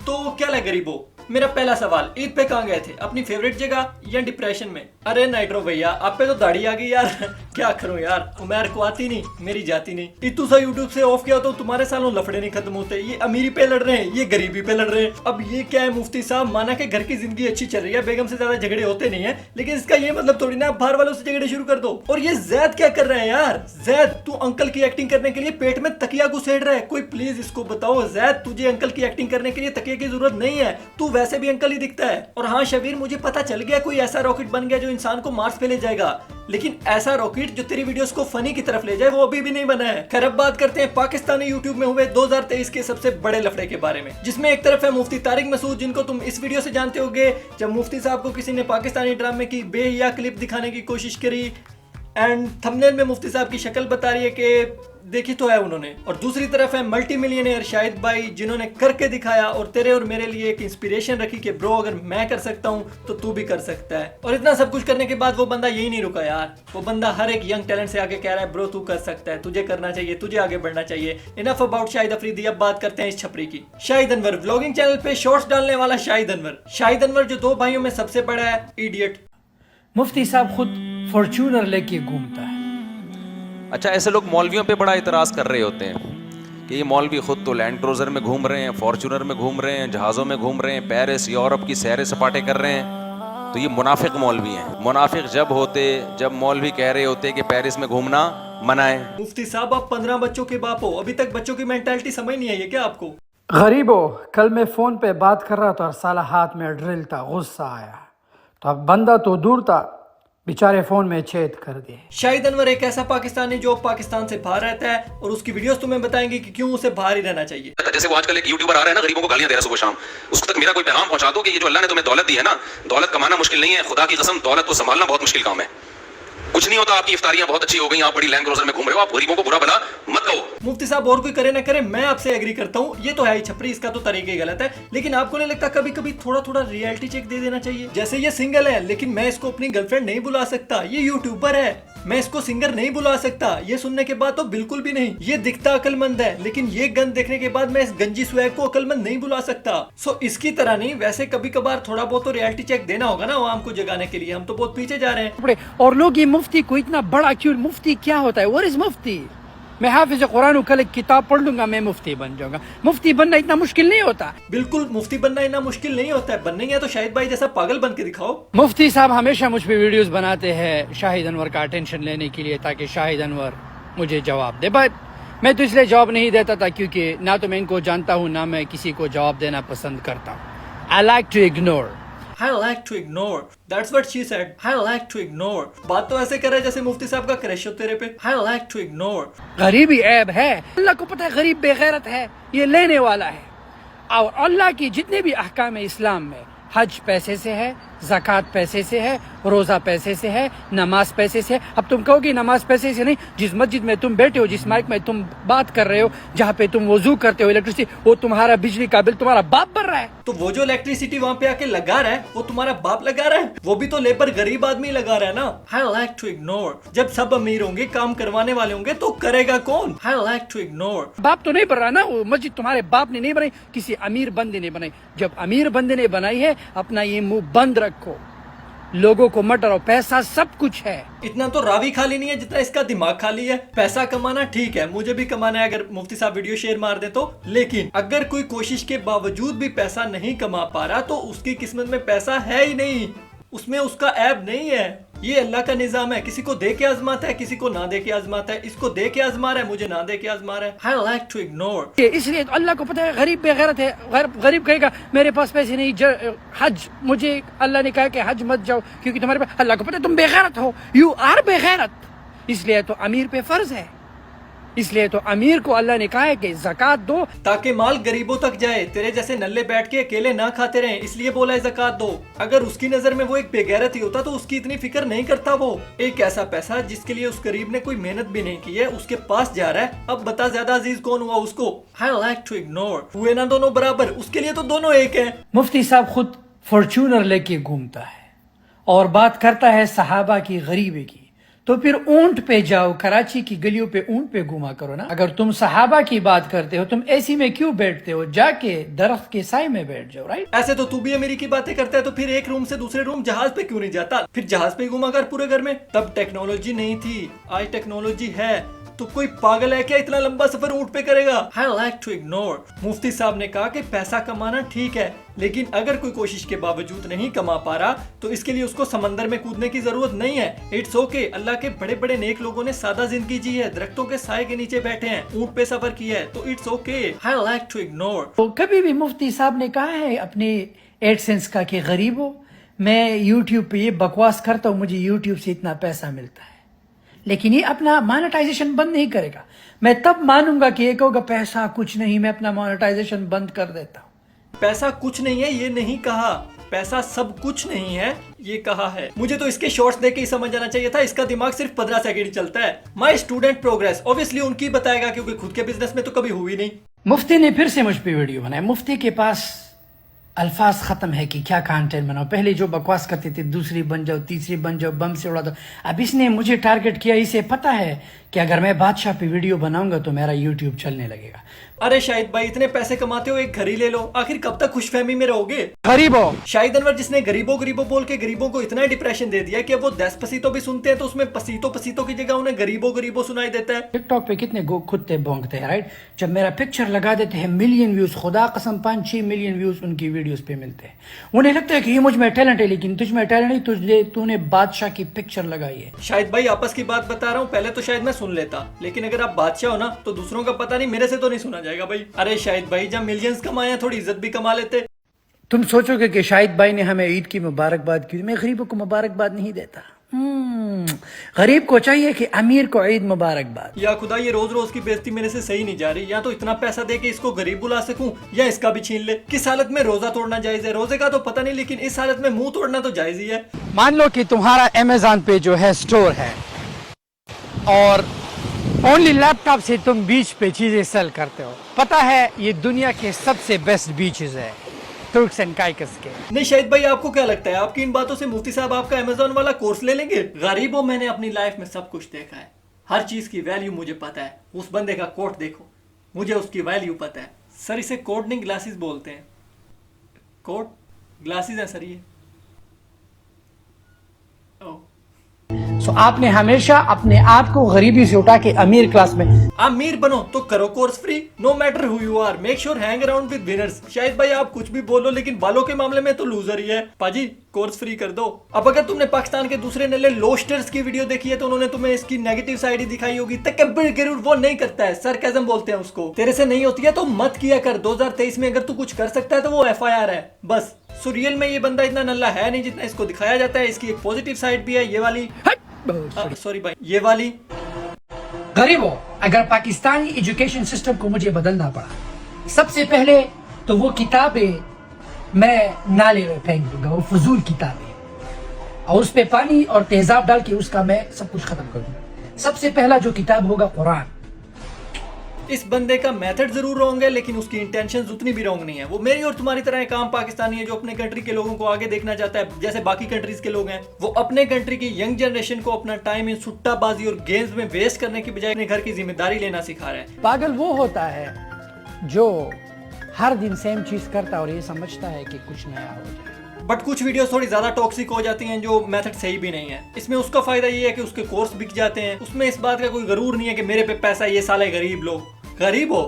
तो क्या लगे गरीबो, मेरा पहला सवाल, ईद पे कहाँ गए थे? अपनी फेवरेट जगह या डिप्रेशन में? अरे नाइट्रो भैया, आप पे तो दाढ़ी आ गई यार। क्या करूं यार, उमर को आती नहीं, मेरी जाती नहीं। इतू सा यूट्यूब से ऑफ किया तो तुम्हारे सालों लफड़े नहीं खत्म होते। ये अमीरी पे लड़ रहे हैं, ये गरीबी पे लड़ रहे हैं। अब ये क्या है मुफ्ती साहब, माना के घर की जिंदगी अच्छी चल रही है, बेगम से ज्यादा झगड़े होते नहीं है, लेकिन इसका ये मतलब थोड़ी ना बाहर वालों से झगड़े शुरू कर दो। और ये जैद क्या कर रहे हैं यार? जैद, तू अंकल की एक्टिंग करने के लिए पेट में तकिया घुसेड़ रहा है। कोई प्लीज इसको बताओ, जैद तुझे अंकल की एक्टिंग करने के लिए तकिया की जरूरत नहीं है, तू वैसे भी अंकल ही दिखता है। और हाँ शबीर, मुझे पता चल गया कोई ऐसा रॉकेट बन गया जो इंसान को मार्स पे ले जाएगा, लेकिन ऐसा रॉकेट जो तेरी वीडियोस को फनी की तरफ ले जाए वो अभी भी नहीं बना है। खैर अब बात करते हैं पाकिस्तानी यूट्यूब में हुए 2023 के सबसे बड़े लफड़े के बारे में, जिसमें एक तरफ है मुफ्ती तारिक मसूद, जिनको तुम इस वीडियो से जानते होगे, जब मुफ्ती साहब को किसी ने पाकिस्तानी ड्रामे की बेहिया क्लिप दिखाने की कोशिश करी एंड थंबनेल में मुफ्ती साहब की शक्ल बता रही है कि देखी तो है उन्होंने। और दूसरी तरफ है मल्टी मिलियनेयर शाहिद भाई, जिन्होंने करके दिखाया और तेरे और मेरे लिए एक इंस्पिरेशन रखी कि ब्रो अगर मैं कर सकता हूँ तो तू भी कर सकता है। और इतना सब कुछ करने के बाद वो बंदा यही नहीं रुका यार, वो बंदा हर एक यंग टैलेंट से आगे कह रहा है ब्रो तू कर सकता है, तुझे करना चाहिए, तुझे आगे बढ़ना चाहिए। इनफ अबाउट शाहिद अफरीदी, अब बात करते हैं इस छपरी की। शाहिद अनवर व्लॉगिंग चैनल पे शॉर्ट्स डालने वाला शाहिद अनवर जो दो भाइयों में सबसे बड़ा है, इडियट। मुफ्ती साहब खुद फॉर्च्यूनर लेके घूमता है। अच्छा, ऐसे लोग मौलवियों पे बड़ा इतराज कर रहे होते हैं कि ये मौलवी खुद तो लैंड क्रूजर में घूम रहे हैं, फॉर्च्यूनर में घूम रहे हैं, जहाज़ों में घूम रहे हैं, पेरिस यूरोप की सैर सपाटे कर रहे हैं, तो ये मुनाफिक मौलवी हैं। मुनाफिक जब मौलवी कह रहे होते कि पेरिस में घूमना मना है। मुफ्ती साहब आप 15 बच्चों के बाप हो, अभी तक बच्चों की मेंटालिटी समझ नहीं आई है क्या आपको? गरीबो, कल मैं फोन पे बात कर रहा था और साला हाथ में ड्रिल था, गुस्सा आया, तो अब बंदा तो दूर था, बेचारे फोन में छेद कर दिए। शाहिद अनवर एक ऐसा पाकिस्तानी जो पाकिस्तान से बाहर रहता है और उसकी वीडियोस तुम्हें बताएंगे कि क्यों उसे बाहर ही रहना चाहिए। जैसे वो आजकल एक यूट्यूबर आ रहा है ना, गरीबों को गालियां दे रहा है सुबह शाम, उसको तक मेरा कोई पैगाम पहुंचा दो कि ये जो अल्लाह ने तुम्हें दौलत दी है ना, दौलत कमाना मुश्किल नहीं है, खुदा की कसम दौलत को संभालना बहुत मुश्किल काम है। कुछ नहीं होता, आपकी इफ्तारियां बहुत अच्छी हो गई, आप बड़ी लैंड क्रूजर में घूम रहे हो, आप गरीबों को बुरा भला मत कहो। मुफ्ती साहब और कोई करे ना करे, मैं आपसे एग्री करता हूँ, ये तो है ही छपरी, इसका तो तरीका ही गलत है, लेकिन आपको नहीं लगता कभी कभी थोड़ा थोड़ा रियलिटी चेक दे देना चाहिए? जैसे ये सिंगल है लेकिन मैं इसको अपनी गर्लफ्रेंड नहीं बुला सकता, ये यूट्यूबर है मैं इसको सिंगर नहीं बुला सकता, ये सुनने के बाद तो बिल्कुल भी नहीं। ये दिखता अकलमंद है लेकिन ये गन देखने के बाद मैं इस गंजी स्वैग को अकलमंद नहीं बुला सकता। सो इसकी तरह नहीं, वैसे कभी कभार थोड़ा बहुत तो रियलिटी चेक देना होगा ना आवाम को जगाने के लिए, हम तो बहुत पीछे जा रहे हैं। और लोग ये मुफ्ती को इतना बड़ा क्यों, मुफ्ती क्या होता है, व्हाट इज मुफ्ती? मैं हाफिज कुरान कल एक किताब पढ़ लूंगा, मैं मुफ्ती बन जाऊंगा। मुफ्ती बनना इतना मुश्किल नहीं होता। बिल्कुल मुफ्ती बनना इतना मुश्किल नहीं होता है, बनने है तो शाहिद भाई जैसा पागल बन के दिखाओ। मुफ्ती साहब हमेशा मुझ पे वीडियोस बनाते हैं शाहिद अनवर का अटेंशन लेने के लिए, ताकि शाहिद अनवर मुझे जवाब दे। बट मैं तो इसलिए जवाब नहीं देता था क्योंकि ना तो मैं इनको जानता हूँ, ना मैं किसी को जवाब देना पसंद करता हूँ। I like to ignore. I like to ignore. That's what she said. I like to ignore. बात तो ऐसे कर रहा है जैसे मुफ्ती साहब का क्रश हो तेरे पे। I like to ignore. गरीबी ऐब है, अल्लाह को पता है गरीब बेगैरत है, ये लेने वाला है। और अल्लाह की जितने भी अहकाम है इस्लाम में, हज पैसे से है, ज़कात पैसे से है, रोज़ा पैसे से है, नमाज पैसे से है। अब तुम कहोगे नमाज पैसे से नहीं, जिस मस्जिद में तुम बैठे हो, जिस माइक में तुम बात कर रहे हो, जहाँ पे तुम वजू करते हो, इलेक्ट्रिसिटी, वो तुम्हारा बिजली का बिल तुम्हारा बाप भर रहा है। तो वो जो इलेक्ट्रिसिटी वहाँ पे आके लगा रहा है वो तुम्हारा बाप लगा रहा है, वो भी तो लेबर गरीब आदमी लगा रहा है ना। I like to ignore. जब सब अमीर होंगे, काम करवाने वाले होंगे तो करेगा कौन? I like to ignore. बाप तो नहीं बन रहा ना, वो मस्जिद तुम्हारे बाप ने नहीं बनाई, किसी अमीर बंदे ने बनाई। जब अमीर बंदे ने बनाई है, अपना ये मुंह बंद रखो, लोगों को मत डराओ, पैसा सब कुछ है। इतना तो रावी खाली नहीं है जितना इसका दिमाग खाली है। पैसा कमाना ठीक है, मुझे भी कमाना है अगर मुफ्ती साहब वीडियो शेयर मार दे तो, लेकिन अगर कोई कोशिश के बावजूद भी पैसा नहीं कमा पा रहा तो उसकी किस्मत में पैसा है ही नहीं, उसमें उसका ऐब नहीं है। ये अल्लाह का निजाम है, किसी को दे के आजमाता है, किसी को ना दे के आजमाता है। इसको दे के आजमा रहा है, मुझे ना दे के आजमा रहा है। I like to ignore. इसलिए तो अल्लाह को पता है गरीब बेगैरत है। गरीब कहेगा मेरे पास पैसे नहीं, हज, मुझे अल्लाह ने कहा कि हज मत जाओ क्योंकि तुम्हारे पास, अल्लाह को पता है तुम बेगैरत हो, यू आर बेगैरत। इसलिए तो अमीर पे फर्ज है, इसलिए तो अमीर को अल्लाह ने कहा है कि ज़कात दो ताकि माल गरीबों तक जाए, तेरे जैसे नल्ले बैठ के अकेले ना खाते रहे, इसलिए बोला है ज़कात दो। अगर उसकी नजर में वो एक बेगैरत ही होता तो उसकी इतनी फिक्र नहीं करता। वो एक ऐसा पैसा जिसके लिए उस गरीब ने कोई मेहनत भी नहीं की है उसके पास जा रहा है। अब बता ज्यादा अजीज कौन हुआ उसको? I like to ignore. हुए ना दोनों बराबर, उसके लिए तो दोनों एक है। मुफ्ती साहब खुद फॉर्च्यूनर लेके घूमता है और बात करता है सहाबा की गरीबी की, तो फिर ऊंट पे जाओ, कराची की गलियों पे ऊंट पे घुमा करो ना। अगर तुम सहाबा की बात करते हो, तुम एसी में क्यों बैठते हो, जाके दरख्त के साए में बैठ जाओ, राइट। ऐसे तो तू भी अमीरी की बातें करता है, तो फिर एक रूम से दूसरे रूम जहाज पे क्यों नहीं जाता, फिर जहाज पे घुमा कर पूरे घर में। तब टेक्नोलॉजी नहीं थी, आज टेक्नोलॉजी है। तो कोई पागल है क्या इतना लंबा सफर ऊंट पे करेगा। I like to ignore। मुफ्ती साहब ने कहा कि पैसा कमाना ठीक है, लेकिन अगर कोई कोशिश के बावजूद नहीं कमा पा रहा तो इसके लिए उसको समंदर में कूदने की जरूरत नहीं है। It's okay. अल्लाह के बड़े बड़े नेक लोगों ने सादा जिंदगी जी है, दरख्तों के साए के नीचे बैठे हैं, ऊंट पे सफर किया है, तो it's okay. I like to ignore। तो कभी भी मुफ्ती साहब ने कहा है अपने एडसेंस का कि गरीबों, मैं यूट्यूब पे ये बकवास करता हूँ, मुझे यूट्यूब से इतना पैसा मिलता है, लेकिन ये अपना मोनेटाइजेशन बंद नहीं करेगा। मैं तब मानूंगा कि एक होगा पैसा कुछ नहीं, मैं अपना मोनेटाइजेशन बंद कर देता हूँ। पैसा कुछ नहीं है ये नहीं कहा, पैसा सब कुछ नहीं है ये कहा है। मुझे तो इसके शॉर्ट्स देख के ही समझ जाना चाहिए था, इसका दिमाग सिर्फ 15 सेकंड चलता है। माय स्टूडेंट प्रोग्रेस ऑब्वियसली उनकी बताएगा, क्योंकि खुद के बिजनेस में तो कभी हुई नहीं। मुफ्ती ने फिर से मुझ पे वीडियो बनाया। मुफ्ती के पास अल्फाज खत्म है कि क्या कंटेंट बनाओ। पहले जो बकवास करते थे, दूसरी बन जाओ, तीसरी बन जाओ, बम से उड़ा दो। अब इसने मुझे टारगेट किया, इसे पता है कि अगर मैं बादशाह पे वीडियो बनाऊंगा तो मेरा यूट्यूब चलने लगेगा। अरे शाहिद भाई, इतने पैसे कमाते हो, एक घर ही ले लो, आखिर कब तक खुशफहमी में रहोगे। गरीबों, शाहिद अनवर जिसने गरीबों गरीबों बोल के गरीबों को इतना डिप्रेशन दे दिया कि अब वो 10 पसीतो भी सुनते हैं तो उसमें पसीतो पसीतो की जगह उन्हें गरीबों गरीबों सुनाई देता है। टिकटॉक पे कितने कुत्ते भौंकते हैं, राइट। जब मेरा पिक्चर लगा देते हैं, मिलियन व्यूज, खुदा कसम 5-6 मिलियन व्यूज उनकी वीडियोस पे मिलते हैं। उन्हें लगता है कि ये मुझ में टैलेंट है, लेकिन तुझ में टैलेंट नहीं, तूने बादशाह की पिक्चर लगाई है। शाहिद भाई आपस की बात बता रहा हूँ, पहले तो शायद मैं सुन लेता, लेकिन अगर आप बादशाह हो ना तो दूसरों का पता नहीं, मेरे से तो नहीं सुना जाएगा भाई। अरे शाहिद भाई, जब मिलियंस कमाए थोड़ी इज्जत भी कमा लेते। तुम सोचोगे कि शाहिद भाई ने हमें ईद की मुबारकबाद की, मैं गरीबों को मुबारकबाद नहीं देता। गरीब को चाहिए कि अमीर को ईद मुबारकबाद। या खुदा, ये रोज रोज की बेइज्जती मेरे से सही नहीं जा रही। या तो इतना पैसा दे के इसको गरीब बुला सकूं, या इसका भी छीन ले। किस हालत में रोजा तोड़ना जायज है, रोजे का तो पता नहीं, लेकिन इस हालत में मुंह तोड़ना तो जायज ही है। मान लो कि तुम्हारा अमेज़न पे जो है स्टोर है, और ओनली लैपटॉप से तुम बीच पे चीजें सेल करते हो। पता है ये दुनिया के सबसे बेस्ट बीचेस है, तुर्क्स एंड काइकस के। नहीं शाहिद भाई, आपको क्या लगता है, आपकी इन बातों से मुफ्ती साहब आपका अमेज़न वाला कोर्स ले लेंगे। गरीबों, मैंने अपनी लाइफ में सब कुछ देखा है, हर चीज की वैल्यू मुझे पता है। उस बंदे का कोट देखो, मुझे उसकी वैल्यू पता है। सर इसे कोट नहीं ग्लासेस बोलते हैं, कोट ग्लासेस है सर ये। सो आपने हमेशा अपने आप को गरीबी से उठा के अमीर क्लास में। अमीर बनो तो करो course free, no matter who you are, make sure hang around with winners. शायद भाई आप कुछ भी बोलो, लेकिन बालों के मामले में तो लूजर ही है। पाजी कोर्स फ्री कर दो। अब अगर तुमने पाकिस्तान के दूसरे नल्ले लोस्टर्स की वीडियो देखी है तो उन्होंने तुम्हें इसकी नेगेटिव साइड ही दिखाई होगी। तकब्बुर गरूर वो नहीं करता है, सरकाज़म बोलते हैं उसको। तेरे से नहीं होती है तो मत किया कर। 2023 में अगर तू कुछ कर सकता है तो वो FIR है बस। सो रियल में ये बंदा इतना नल्ला है नहीं जितना इसको दिखाया जाता है। इसकी एक पॉजिटिव साइड भी है, ये वाली। सॉरी भाई, ये वाली। गरीबों, अगर पाकिस्तानी एजुकेशन सिस्टम को मुझे बदलना पड़ा, सबसे पहले तो वो किताबें मैं नाले में फेंक दूंगा, वो फजूल किताबें, और उस पे पानी और तेजाब डाल के उसका मैं सब कुछ खत्म कर दूंगा। सबसे पहला जो किताब होगा कुरान। इस बंदे का मेथड जरूर रॉन्ग है, लेकिन उसकी इंटेंशंस उतनी भी रॉन्ग नहीं है। वो मेरी और तुम्हारी तरह एक आम पाकिस्तानी है जो अपने कंट्री के लोगों को आगे देखना चाहता है, जैसे बाकी कंट्रीज के लोग हैं। वो अपने कंट्री की यंग जनरेशन को अपना टाइम इन सुट्टाबाजी और गेम्स में वेस्ट करने की बजाय अपने घर की जिम्मेदारी लेना सिखा रहा है। पागल वो होता है जो हर दिन सेम चीज करता है और ये समझता है कि कुछ नया हो जाए। बट कुछ वीडियोस थोड़ी ज्यादा टॉक्सिक हो जाती हैं जो मेथड सही भी नहीं है। इसमें उसका फायदा ये है कि उसके कोर्स बिक जाते हैं, उसमें इस बात का कोई गरूर नहीं है कि मेरे पे पैसा, ये साले गरीब लोग। गरीब हो